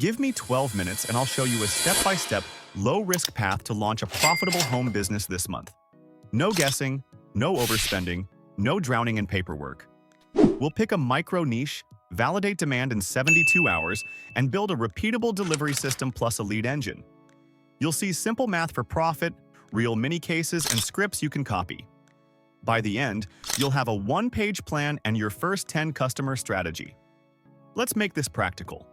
Give me 12 minutes and I'll show you a step-by-step, low-risk path to launch a profitable home business this month. No guessing, no overspending, no drowning in paperwork. We'll pick a micro niche, validate demand in 72 hours, and build a repeatable delivery system plus a lead engine. You'll see simple math for profit, real mini cases, and scripts you can copy. By the end, you'll have a one-page plan and your first 10 customer strategy. Let's make this practical.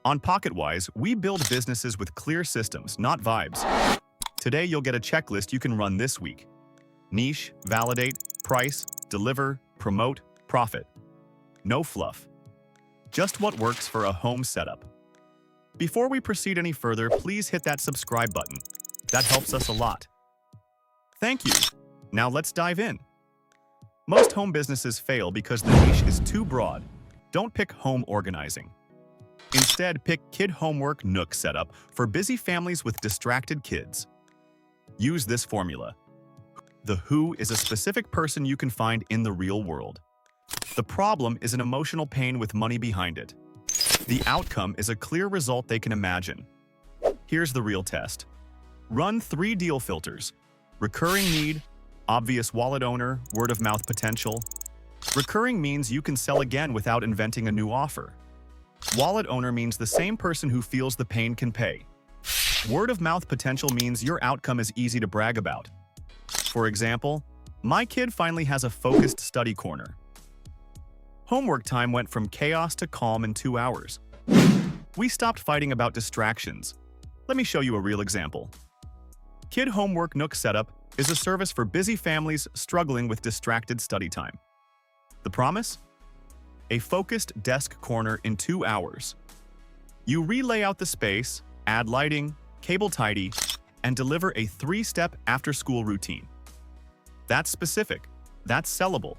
On PocketWise, we build businesses with clear systems, not vibes. Today, you'll get a checklist you can run this week. Niche, validate, price, deliver, promote, profit. No fluff. Just what works for a home setup. Before we proceed any further, please hit that subscribe button. That helps us a lot. Thank you. Now let's dive in. Most home businesses fail because the niche is too broad. Don't pick home organizing. Instead, pick Kid Homework Nook setup for busy families with distracted kids. Use this formula. The who is a specific person you can find in the real world. The problem is an emotional pain with money behind it. The outcome is a clear result they can imagine. Here's the real test. Run 3 deal filters. Recurring need, obvious wallet owner, word-of-mouth potential. Recurring means you can sell again without inventing a new offer. Wallet owner means the same person who feels the pain can pay. Word-of-mouth potential means your outcome is easy to brag about. For example, my kid finally has a focused study corner. Homework time went from chaos to calm in 2 hours. We stopped fighting about distractions. Let me show you a real example. Kid Homework Nook Setup is a service for busy families struggling with distracted study time. The promise? A focused desk corner in 2 hours. You relay out the space, add lighting, cable tidy, and deliver a 3-step after-school routine. That's specific. That's sellable.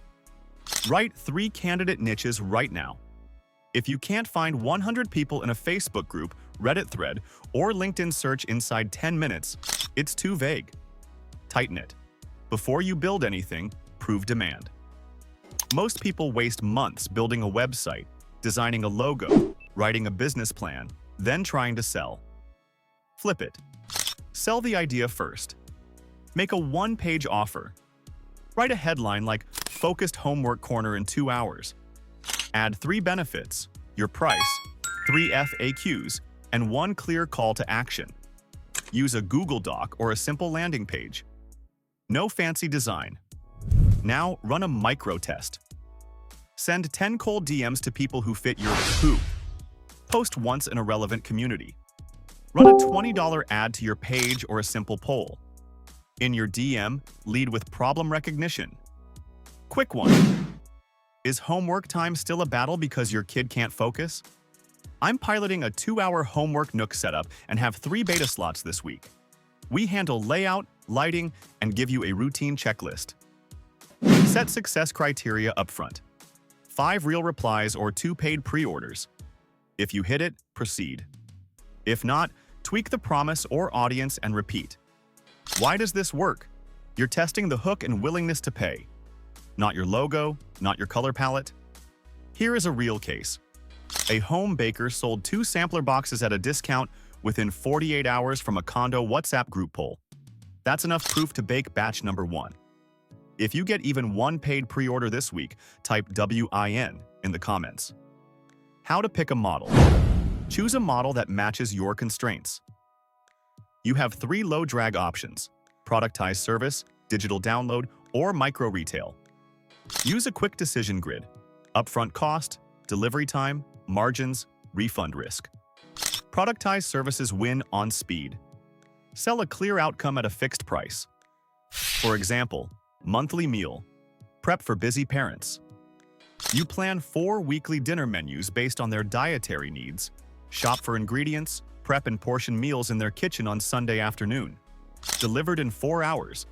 Write 3 candidate niches right now. If you can't find 100 people in a Facebook group, Reddit thread, or LinkedIn search inside 10 minutes, it's too vague. Tighten it. Before you build anything, prove demand. Most people waste months building a website, designing a logo, writing a business plan, then trying to sell. Flip it. Sell the idea first. Make a one-page offer. Write a headline like Focused Homework Corner in 2 hours. Add 3 benefits, your price, 3 FAQs, and 1 clear call to action. Use a Google Doc or a simple landing page. No fancy design. Now run a micro test. Send 10 cold DMs to people who fit your who. Post once in a relevant community. Run a $20 ad to your page or a simple poll. In your DM, lead with problem recognition. Quick one. Is homework time still a battle because your kid can't focus? I'm piloting a 2-hour Homework Nook setup and have 3 beta slots this week. We handle layout, lighting, and give you a routine checklist. Set success criteria upfront. 5 real replies or 2 paid pre-orders. If you hit it, proceed. If not, tweak the promise or audience and repeat. Why does this work? You're testing the hook and willingness to pay. Not your logo, not your color palette. Here is a real case. A home baker sold 2 sampler boxes at a discount within 48 hours from a condo WhatsApp group poll. That's enough proof to bake batch number 1. If you get even 1 paid pre-order this week, type WIN in the comments. How to pick a model. Choose a model that matches your constraints. You have 3 low-drag options: productized service, digital download, or micro-retail. Use a quick decision grid: upfront cost, delivery time, margins, refund risk. Productized services win on speed. Sell a clear outcome at a fixed price. For example, monthly meal. Prep for busy parents. You plan 4 weekly dinner menus based on their dietary needs. Shop for ingredients, prep and portion meals in their kitchen on Sunday afternoon. Delivered in 4 hours.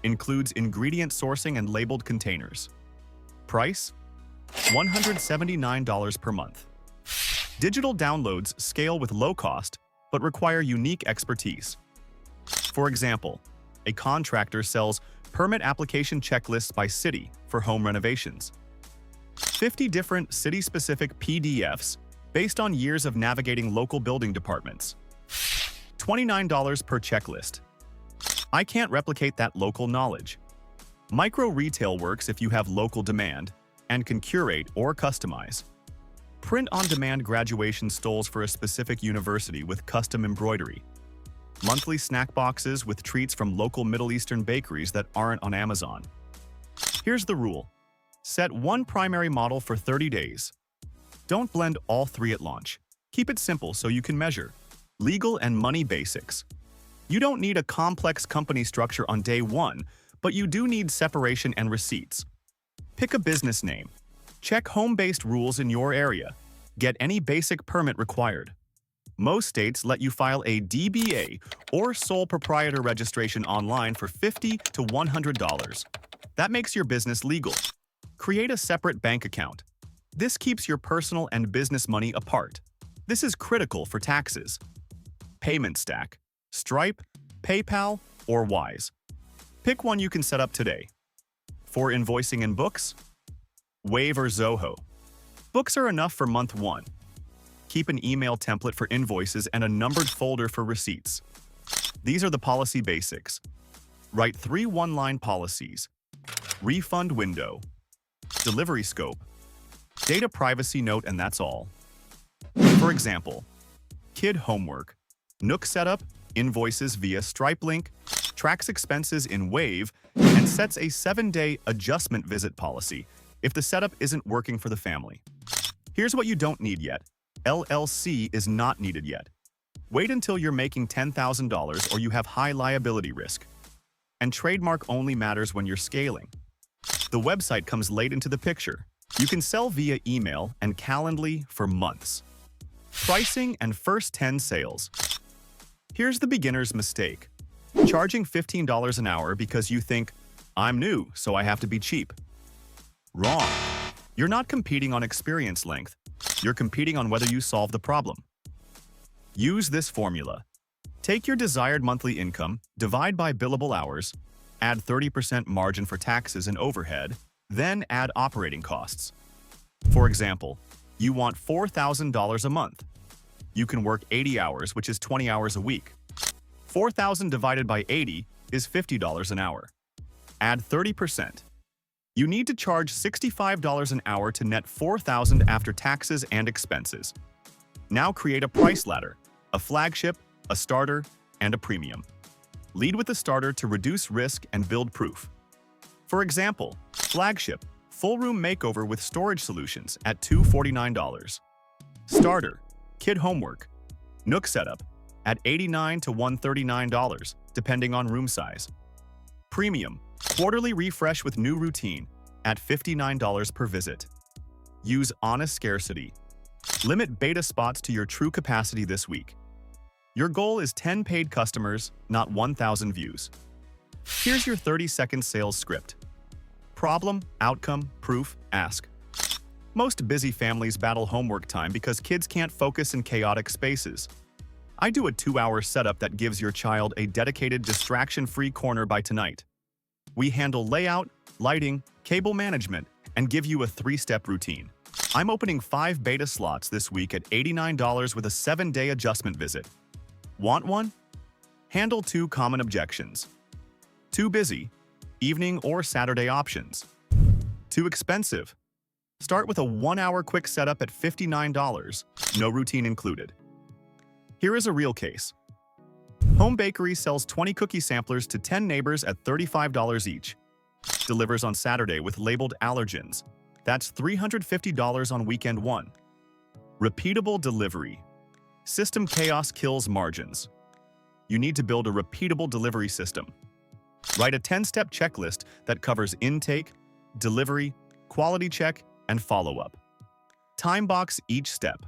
Includes ingredient sourcing and labeled containers. Price? $179 per month. Digital downloads scale with low cost, but require unique expertise. For example, a contractor sells permit application checklists by city for home renovations. 50 different city-specific PDFs, based on years of navigating local building departments. $29 per checklist. I can't replicate that local knowledge. Micro retail works if you have local demand and can curate or customize. Print-on-demand graduation stoles for a specific university with custom embroidery. Monthly snack boxes with treats from local Middle Eastern bakeries that aren't on Amazon. Here's the rule. Set one primary model for 30 days. Don't blend all three at launch. Keep it simple so you can measure. Legal and money basics. You don't need a complex company structure on day one, but you do need separation and receipts. Pick a business name. Check home-based rules in your area. Get any basic permit required. Most states let you file a DBA or sole proprietor registration online for $50 to $100. That makes your business legal. Create a separate bank account. This keeps your personal and business money apart. This is critical for taxes. Payment stack. Stripe, PayPal, or Wise. Pick one you can set up today. For invoicing and books, Wave or Zoho. Books are enough for month 1. Keep an email template for invoices and a numbered folder for receipts. These are the policy basics. Write 3 one-line policies. Refund window. Delivery scope. Data privacy note, and that's all. For example, kid homework. Nook setup, invoices via Stripe link, tracks expenses in Wave, and sets a 7-day adjustment visit policy if the setup isn't working for the family. Here's what you don't need yet. LLC is not needed yet. Wait until you're making $10,000 or you have high liability risk. And trademark only matters when you're scaling. The website comes late into the picture. You can sell via email and Calendly for months. Pricing and first 10 sales. Here's the beginner's mistake. Charging $15 an hour because you think, I'm new, so I have to be cheap. Wrong. You're not competing on experience length. You're competing on whether you solve the problem. Use this formula. Take your desired monthly income, divide by billable hours, add 30% margin for taxes and overhead, then add operating costs. For example, you want $4,000 a month. You can work 80 hours, which is 20 hours a week. 4,000 divided by 80 is $50 an hour. Add 30%. You need to charge $65 an hour to net $4,000 after taxes and expenses. Now create a price ladder, a flagship, a starter, and a premium. Lead with the starter to reduce risk and build proof. For example, flagship, full room makeover with storage solutions at $249. Starter, kid homework, Nook setup at $89 to $139, depending on room size. Premium, quarterly refresh with new routine at $59 per visit. Use honest scarcity. Limit beta spots to your true capacity this week. Your goal is 10 paid customers, not 1,000 views. Here's your 30-second sales script. Problem, outcome, proof, ask. Most busy families battle homework time because kids can't focus in chaotic spaces. I do a 2-hour setup that gives your child a dedicated distraction-free corner by tonight. We handle layout, lighting, cable management, and give you a 3-step routine. I'm opening 5 beta slots this week at $89 with a 7-day adjustment visit. Want one? Handle 2 common objections. Too busy, evening or Saturday options. Too expensive. Start with a 1-hour quick setup at $59, no routine included. Here is a real case. Home Bakery sells 20 cookie samplers to 10 neighbors at $35 each. Delivers on Saturday with labeled allergens. That's $350 on weekend 1. Repeatable delivery. System chaos kills margins. You need to build a repeatable delivery system. Write a 10-step checklist that covers intake, delivery, quality check, and follow-up. Time box each step.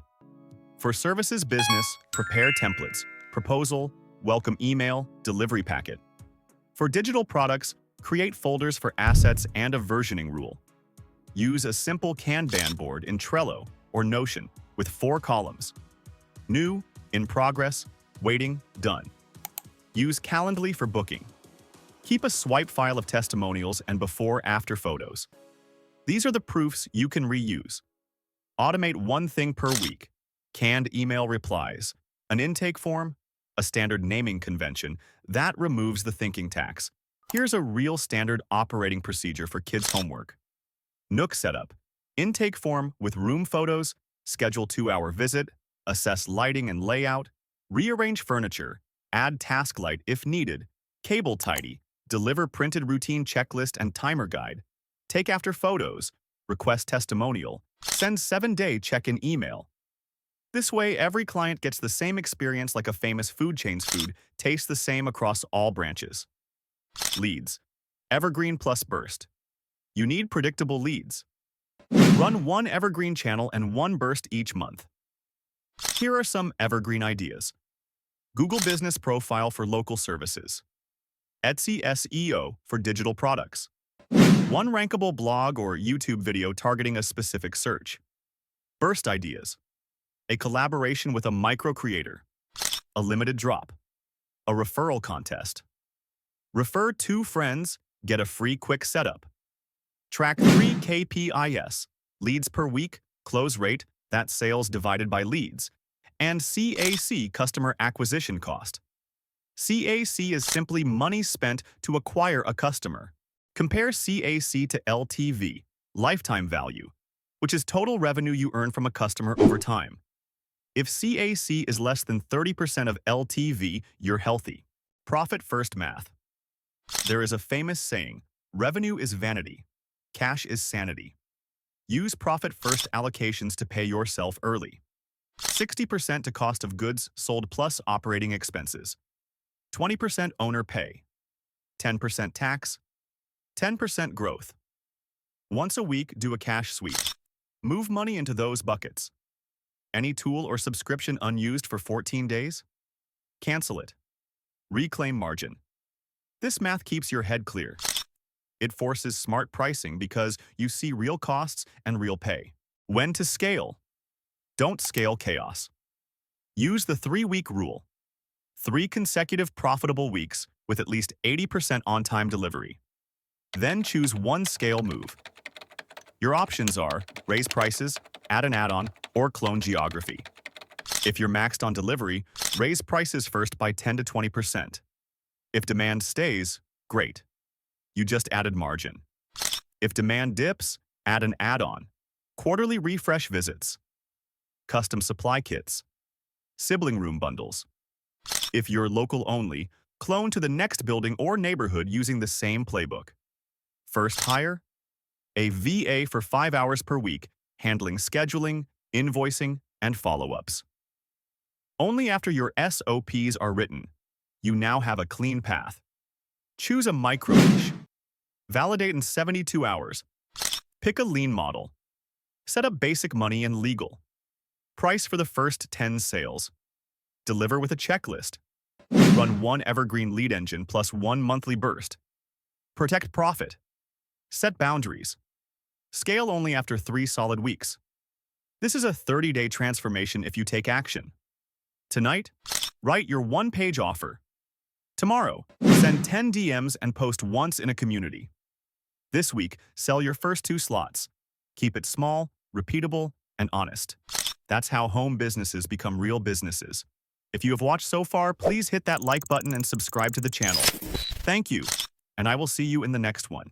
For services business, prepare templates, proposal, welcome email, delivery packet. For digital products, create folders for assets and a versioning rule. Use a simple Kanban board in Trello or Notion with 4 columns. New, in progress, waiting, done. Use Calendly for booking. Keep a swipe file of testimonials and before-after photos. These are the proofs you can reuse. Automate 1 thing per week. canned email replies, an intake form, a standard naming convention. That removes the thinking tax. Here's a real standard operating procedure for kids' homework. Nook setup. Intake form with room photos, schedule 2-hour visit, assess lighting and layout, rearrange furniture, add task light if needed, cable tidy, deliver printed routine checklist and timer guide, take after photos, request testimonial, send 7-day check-in email. This way, every client gets the same experience like a famous food chain's food, tastes the same across all branches. Leads. Evergreen plus burst. You need predictable leads. Run one evergreen channel and one burst each month. Here are some evergreen ideas. Google Business Profile for local services. Etsy SEO for digital products. One rankable blog or YouTube video targeting a specific search. Burst ideas. A collaboration with a micro creator. A limited drop. A referral contest. Refer 2 friends, get a free quick setup. Track 3 KPIs, leads per week, close rate, that's sales divided by leads, and CAC, customer acquisition cost. CAC is simply money spent to acquire a customer. Compare CAC to LTV, lifetime value, which is total revenue you earn from a customer over time. If CAC is less than 30% of LTV, you're healthy. Profit first math. There is a famous saying, revenue is vanity, cash is sanity. Use profit first allocations to pay yourself early. 60% to cost of goods sold plus operating expenses. 20% owner pay. 10% tax. 10% growth. Once a week, do a cash sweep. Move money into those buckets. Any tool or subscription unused for 14 days? Cancel it. Reclaim margin. This math keeps your head clear. It forces smart pricing because you see real costs and real pay. When to scale? Don't scale chaos. Use the 3-week rule. 3 consecutive profitable weeks with at least 80% on-time delivery. Then choose one scale move. Your options are raise prices, add an add-on, or clone geography. If you're maxed on delivery, raise prices first by 10 to 20%. If demand stays, great. You just added margin. If demand dips, add an add-on. Quarterly refresh visits. Custom supply kits. Sibling room bundles. If you're local only, clone to the next building or neighborhood using the same playbook. First hire? A VA for 5 hours per week, handling scheduling, invoicing, and follow-ups. Only after your SOPs are written, you now have a clean path. Choose a micro niche. Validate in 72 hours. Pick a lean model. Set up basic money and legal. Price for the first 10 sales. Deliver with a checklist. Run one evergreen lead engine plus one monthly burst. Protect profit. Set boundaries. Scale only after 3 solid weeks. This is a 30-day transformation if you take action. Tonight, write your 1-page offer. Tomorrow, send 10 DMs and post once in a community. This week, sell your first 2 slots. Keep it small, repeatable, and honest. That's how home businesses become real businesses. If you have watched so far, please hit that like button and subscribe to the channel. Thank you, and I will see you in the next one.